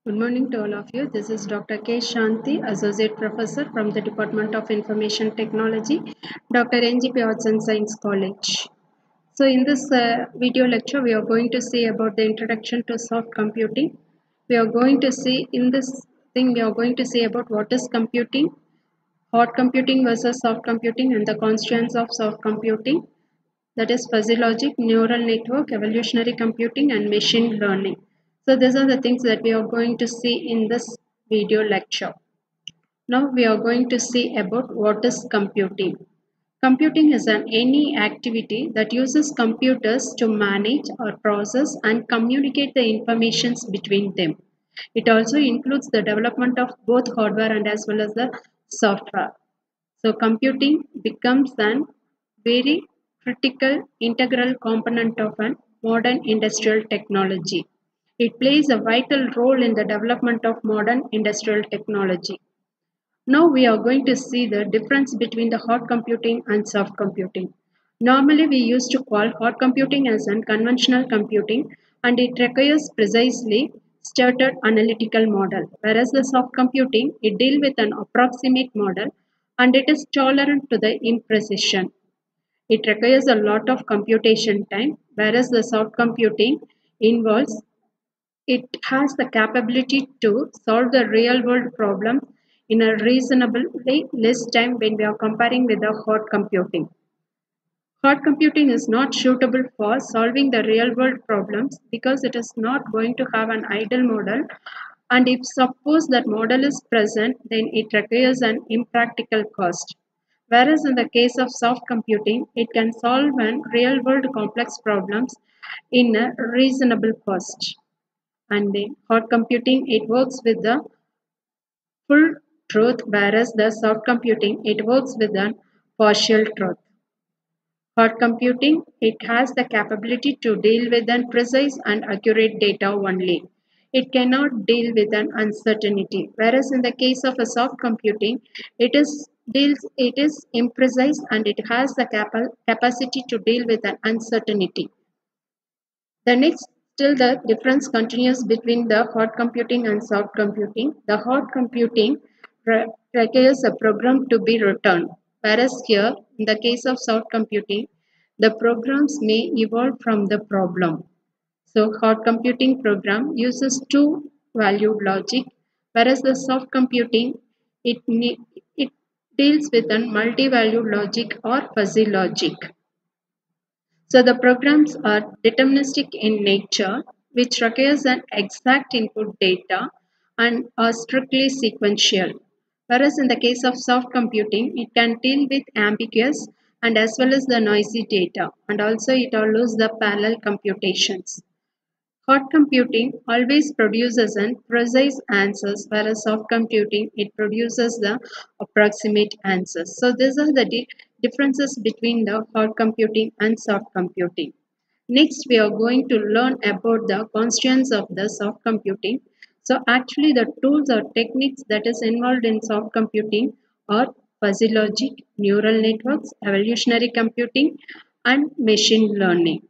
Good morning to all of you. This is Dr. K. Shanti, Associate Professor from the Department of Information Technology, Dr. NGP Arts and Science College. So in this video lecture, we are going to see about the introduction to soft computing. We are going to see in this thing, we are going to see about what is computing, hard computing versus soft computing and the constraints of soft computing, that is fuzzy logic, neural network, evolutionary computing, and machine learning. So these are the things that we are going to see in this video lecture. Now we are going to see about what is computing. Computing is any activity that uses computers to manage or process and communicate the informations between them. It also includes the development of both hardware and as well as the software. So computing becomes an very critical integral component of an modern industrial technology. It plays a vital role in the development of modern industrial technology. Now we are going to see the difference between the hard computing and soft computing. Normally we used to call hard computing as an conventional computing and it requires precisely stated analytical model, whereas the soft computing it deals with an approximate model and it is tolerant to the imprecision. It requires a lot of computation time, whereas the soft computing involves it has the capability to solve the real world problems in a reasonably less time when we are comparing with the hard computing. Hard computing is not suitable for solving the real world problems because it is not going to have an idle model, and if suppose that model is present then it requires an impractical cost. Whereas in the case of soft computing, it can solve an real world complex problems in a reasonable cost. And the hard computing it works with the full truth, whereas the soft computing it works with the partial truth. Hard computing it has the capability to deal with an precise and accurate data only. It cannot deal with an uncertainty, whereas in the case of a soft computing it is imprecise and it has the capacity to deal with an uncertainty. The next, still the difference continues between the hard computing and soft computing. The hard computing requires a program to be written, whereas here, in the case of soft computing, the programs may evolve from the problem. So, hard computing program uses two valued logic, whereas the soft computing it deals with a multi-valued logic or fuzzy logic. So the programs are deterministic in nature, which requires an exact input data and are strictly sequential. Whereas in the case of soft computing, it can deal with ambiguous and as well as the noisy data, and also it allows the parallel computations. Hard computing always produces an precise answers, whereas soft computing it produces the approximate answers. So these are the differences between the hard computing and soft computing. Next, we are going to learn about the constraints of the soft computing. So actually the tools or techniques that is involved in soft computing are fuzzy logic, neural networks, evolutionary computing, and machine learning.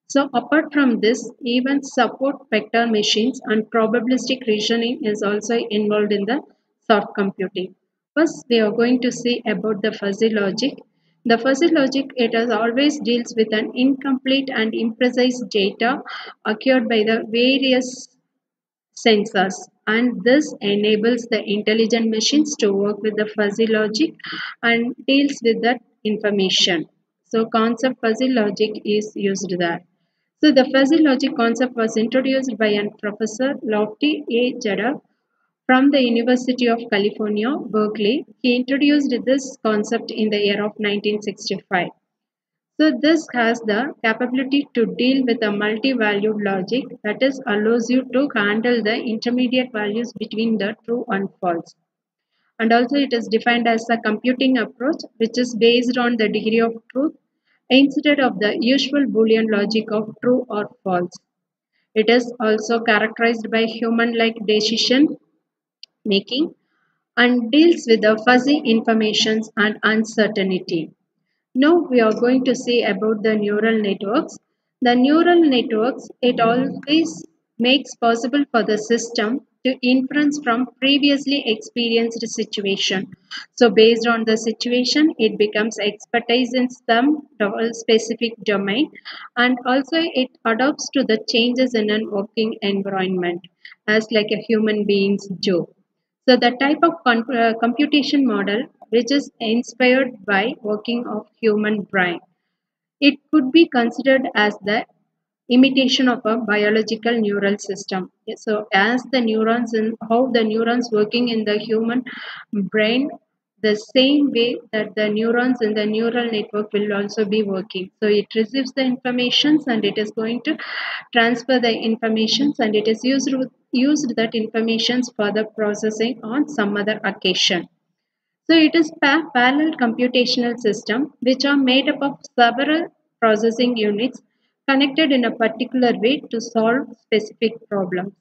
So apart from this, even support vector machines and probabilistic reasoning is also involved in the soft computing. First, we are going to see about the fuzzy logic. The fuzzy logic, it has always deals with an incomplete and imprecise data acquired by the various sensors, and this enables the intelligent machines to work with the fuzzy logic and deals with that information. So concept fuzzy logic is used there. So the fuzzy logic concept was introduced by an Professor Lofty A. Jadhav from the University of California, Berkeley. He introduced this concept in the year of 1965. So this has the capability to deal with a multi-valued logic, that is allows you to handle the intermediate values between the true and false. And also it is defined as a computing approach which is based on the degree of truth instead of the usual Boolean logic of true or false. It is also characterized by human-like decision making and deals with the fuzzy informations and uncertainty. Now we are going to see about the neural networks. The neural networks, it always makes possible for the system to inference from previously experienced situation. So based on the situation, it becomes expertise in some specific domain, and also it adapts to the changes in a working environment as like a human beings do. So the type of computation model which is inspired by working of human brain. It could be considered as the imitation of a biological neural system. So as the neurons in how the neurons working in the human brain, the same way that the neurons in the neural network will also be working. So it receives the informations and it is going to transfer the informations, and it is used that informations for the processing on some other occasion. So it is parallel computational system which are made up of several processing units connected in a particular way to solve specific problems.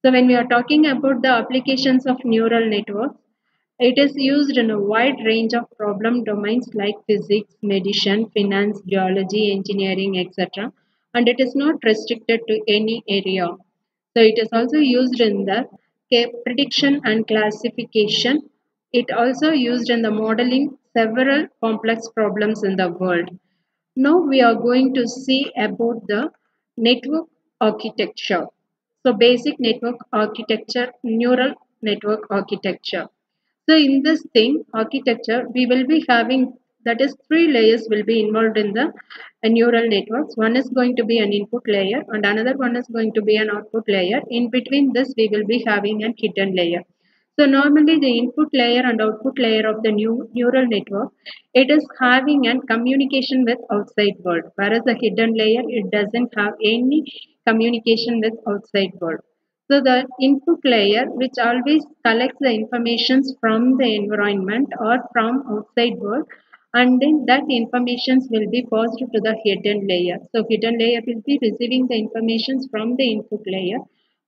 So when we are talking about the applications of neural networks, it is used in a wide range of problem domains like physics, medicine, finance, geology, engineering, etc. And it is not restricted to any area. So it is also used in the prediction and classification. It also used in the modeling several complex problems in the world. Now we are going to see about the network architecture. So basic network architecture, neural network architecture. So in this thing, architecture, we will be having, that is, three layers will be involved in the neural networks. One is going to be an input layer and another one is going to be an output layer. In between this, we will be having a hidden layer. So normally the input layer and output layer of the new neural network, it is having a communication with outside world, whereas the hidden layer, it doesn't have any communication with outside world. So the input layer, which always collects the informations from the environment or from outside world, and then that informations will be passed to the hidden layer. So hidden layer will be receiving the informations from the input layer,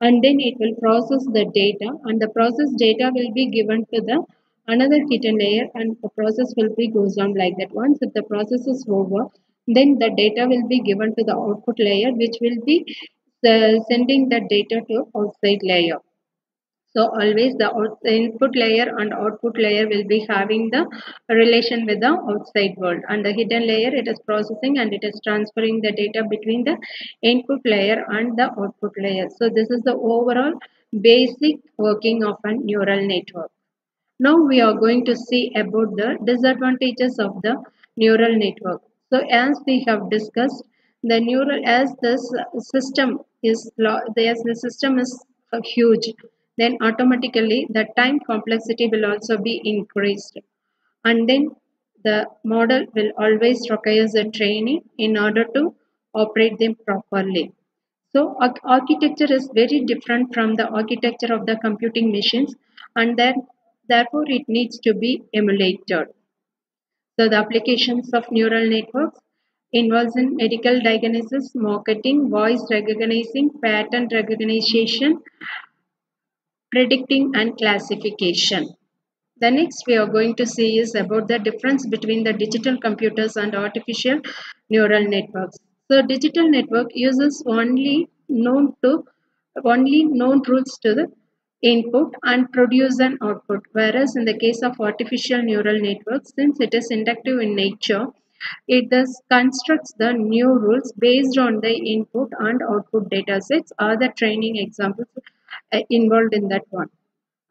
and then it will process the data, and the processed data will be given to the another hidden layer, and the process will be goes on like that. Once if the process is over, then the data will be given to the output layer, which will be sending the data to outside layer. So always the input layer and output layer will be having the relation with the outside world, and the hidden layer, it is processing and it is transferring the data between the input layer and the output layer. So this is the overall basic working of a neural network. Now we are going to see about the disadvantages of the neural network. So as we have discussed, the neural, as this system is as the system is huge, then automatically the time complexity will also be increased, and then the model will always require the training in order to operate them properly. So architecture is very different from the architecture of the computing machines, and then therefore it needs to be emulated. So the applications of neural networks involves in medical diagnosis, marketing, voice recognition, pattern recognition, predicting and classification. The next we are going to see is about the difference between the digital computers and artificial neural networks. So digital network uses only known rules to the input and produce an output, whereas in the case of artificial neural networks, since it is inductive in nature, it thus constructs the new rules based on the input and output data sets or the training examples involved in that one.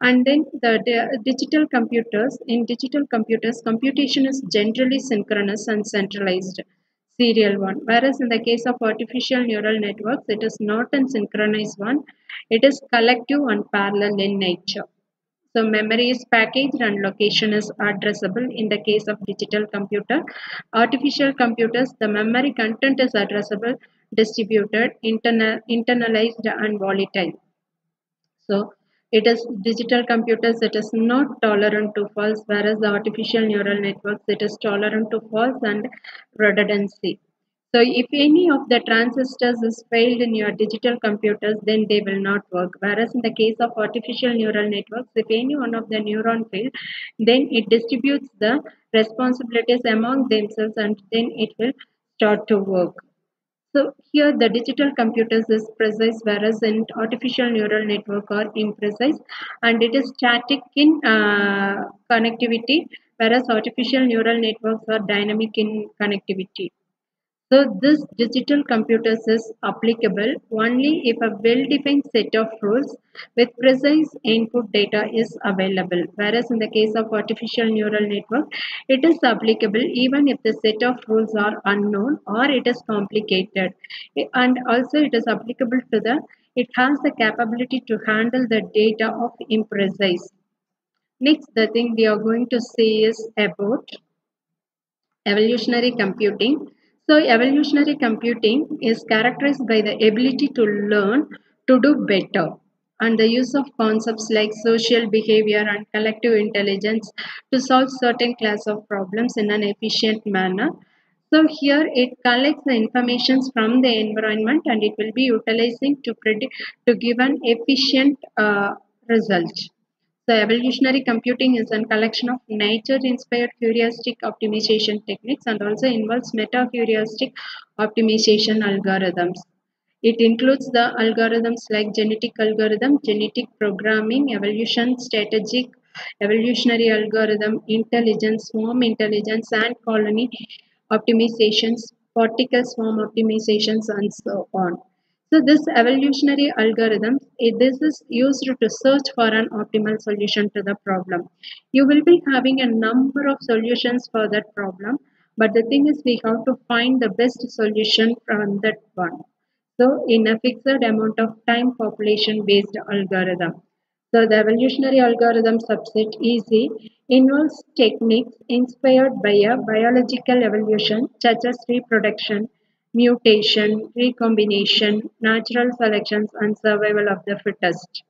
And then digital computers, in digital computers, computation is generally synchronous and centralized serial one, whereas in the case of artificial neural networks, it is not a synchronized one, it is collective and parallel in nature. So memory is packaged and location is addressable in the case of digital computer. Artificial computers, the memory content is addressable, distributed, internalized and volatile. So it is digital computers that is not tolerant to false, whereas the artificial neural networks, it is tolerant to false and redundancy. So if any of the transistors is failed in your digital computers, then they will not work. Whereas in the case of artificial neural networks, if any one of the neuron fail, then it distributes the responsibilities among themselves and then it will start to work. So here the digital computers is precise, whereas in artificial neural network are imprecise, and it is static in connectivity, whereas artificial neural networks are dynamic in connectivity. So this digital computers is applicable only if a well-defined set of rules with precise input data is available. Whereas in the case of artificial neural network, it is applicable even if the set of rules are unknown or it is complicated. And also it is applicable to it has the capability to handle the data of imprecise. Next, the thing we are going to see is about evolutionary computing. So, evolutionary computing is characterized by the ability to learn to do better and the use of concepts like social behavior and collective intelligence to solve certain class of problems in an efficient manner. So here it collects the information from the environment and it will be utilizing to predict to give an efficient result. So evolutionary computing is a collection of nature-inspired heuristic optimization techniques and also involves meta-heuristic optimization algorithms. It includes the algorithms like genetic algorithm, genetic programming, evolution, strategic, evolutionary algorithm, intelligence, swarm intelligence, and colony optimizations, particle swarm optimizations, and so on. So this evolutionary algorithm, this is used to search for an optimal solution to the problem. You will be having a number of solutions for that problem, but the thing is we have to find the best solution from that one. So in a fixed amount of time population based algorithm. So the evolutionary algorithm subset EZ involves techniques inspired by a biological evolution such as reproduction, mutation, recombination, natural selections, and survival of the fittest.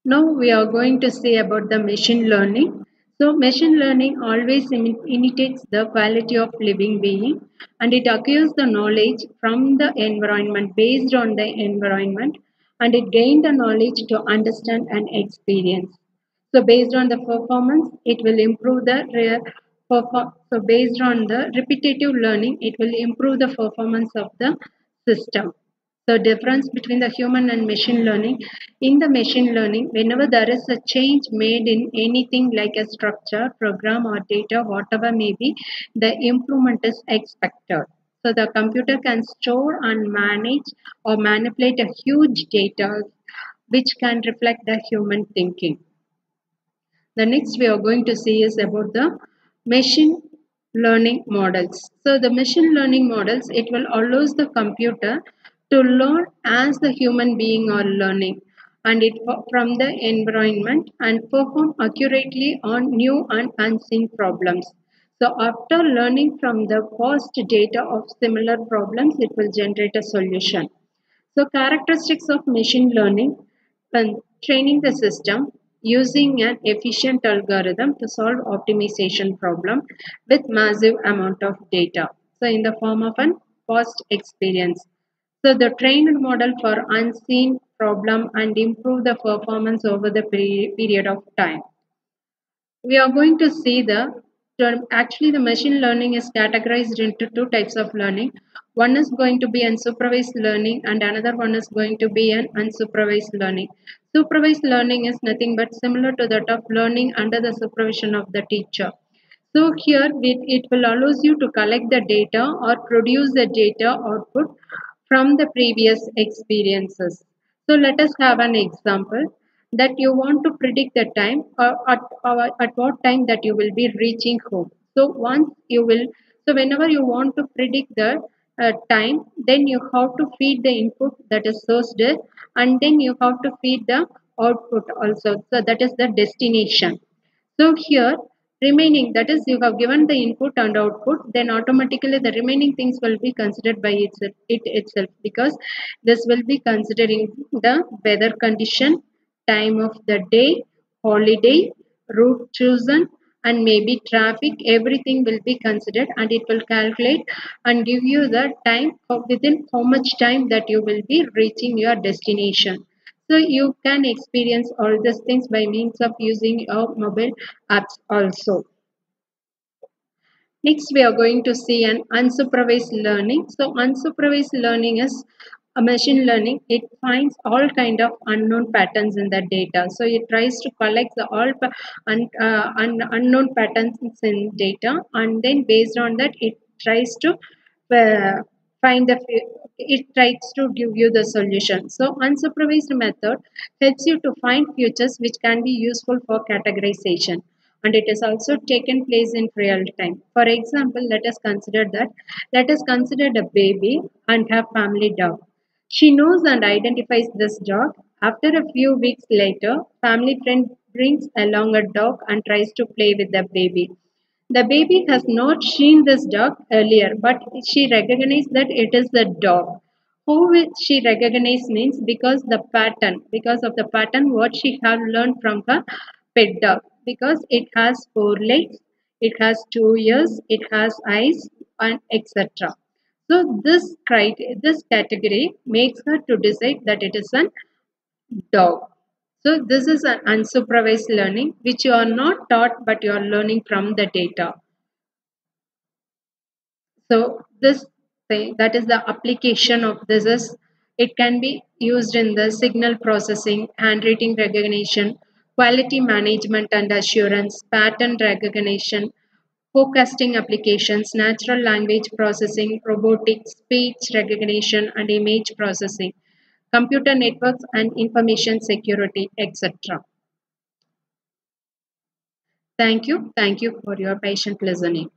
Now we are going to say about the machine learning. So machine learning always imitates the quality of living being and it acquires the knowledge from the environment based on the environment and it gains the knowledge to understand and experience. So based on the performance, it will improve the so based on the repetitive learning, it will improve the performance of the system. The difference between the human and machine learning. In the machine learning, whenever there is a change made in anything like a structure, program, or data, whatever may be, the improvement is expected. So the computer can store and manage or manipulate a huge data which can reflect the human thinking. The next we are going to see is about the machine learning models. So the machine learning models, it will allows the computer to learn as the human being are learning and it from the environment and perform accurately on new and unseen problems. So after learning from the past data of similar problems, it will generate a solution. So characteristics of machine learning and training the system using an efficient algorithm to solve optimization problem with massive amount of data. So in the form of an past experience. So the trained model for unseen problem and improve the performance over the period of time. We are going to see the term. Actually, the machine learning is categorized into two types of learning. One is going to be unsupervised learning and another one is going to be an unsupervised learning. Supervised learning is nothing but similar to that of learning under the supervision of the teacher. So here it will allows you to collect the data or produce the data output from the previous experiences. So let us have an example that you want to predict the time at what time that you will be reaching home. So once you will, so whenever you want to predict the time, then you have to feed the input that is sourced and then you have to feed the output also. So that is the destination. So here remaining, that is you have given the input and output, then automatically the remaining things will be considered by it itself because this will be considering the weather condition, time of the day, holiday, route chosen and maybe traffic, everything will be considered and it will calculate and give you the time of within how much time that you will be reaching your destination. So you can experience all these things by means of using your mobile apps also. Next, we are going to see an unsupervised learning. So, unsupervised learning is a machine learning. It finds all kind of unknown patterns in the data. So, it tries to collect the unknown patterns in data, and then based on that, it tries to find it tries to give you the solution. So, unsupervised method helps you to find features which can be useful for categorization, and it is also taken place in real time. For example, let us consider the baby and her family dog. She knows and identifies this dog. After a few weeks later, family friend brings along a dog and tries to play with the baby. The baby has not seen this dog earlier, but she recognizes that it is the dog. Who will she recognize means because of the pattern what she has learned from her pet dog. Because it has four legs, it has 2 ears, it has eyes, and etc. So this category makes her to decide that it is a dog. So this is an unsupervised learning which you are not taught but you are learning from the data. So this thing, that is the application of this is it can be used in the signal processing, handwriting recognition, quality management and assurance, pattern recognition, forecasting applications, natural language processing, robotics, speech recognition and image processing, computer networks and information security, etc. Thank you. Thank you for your patient listening.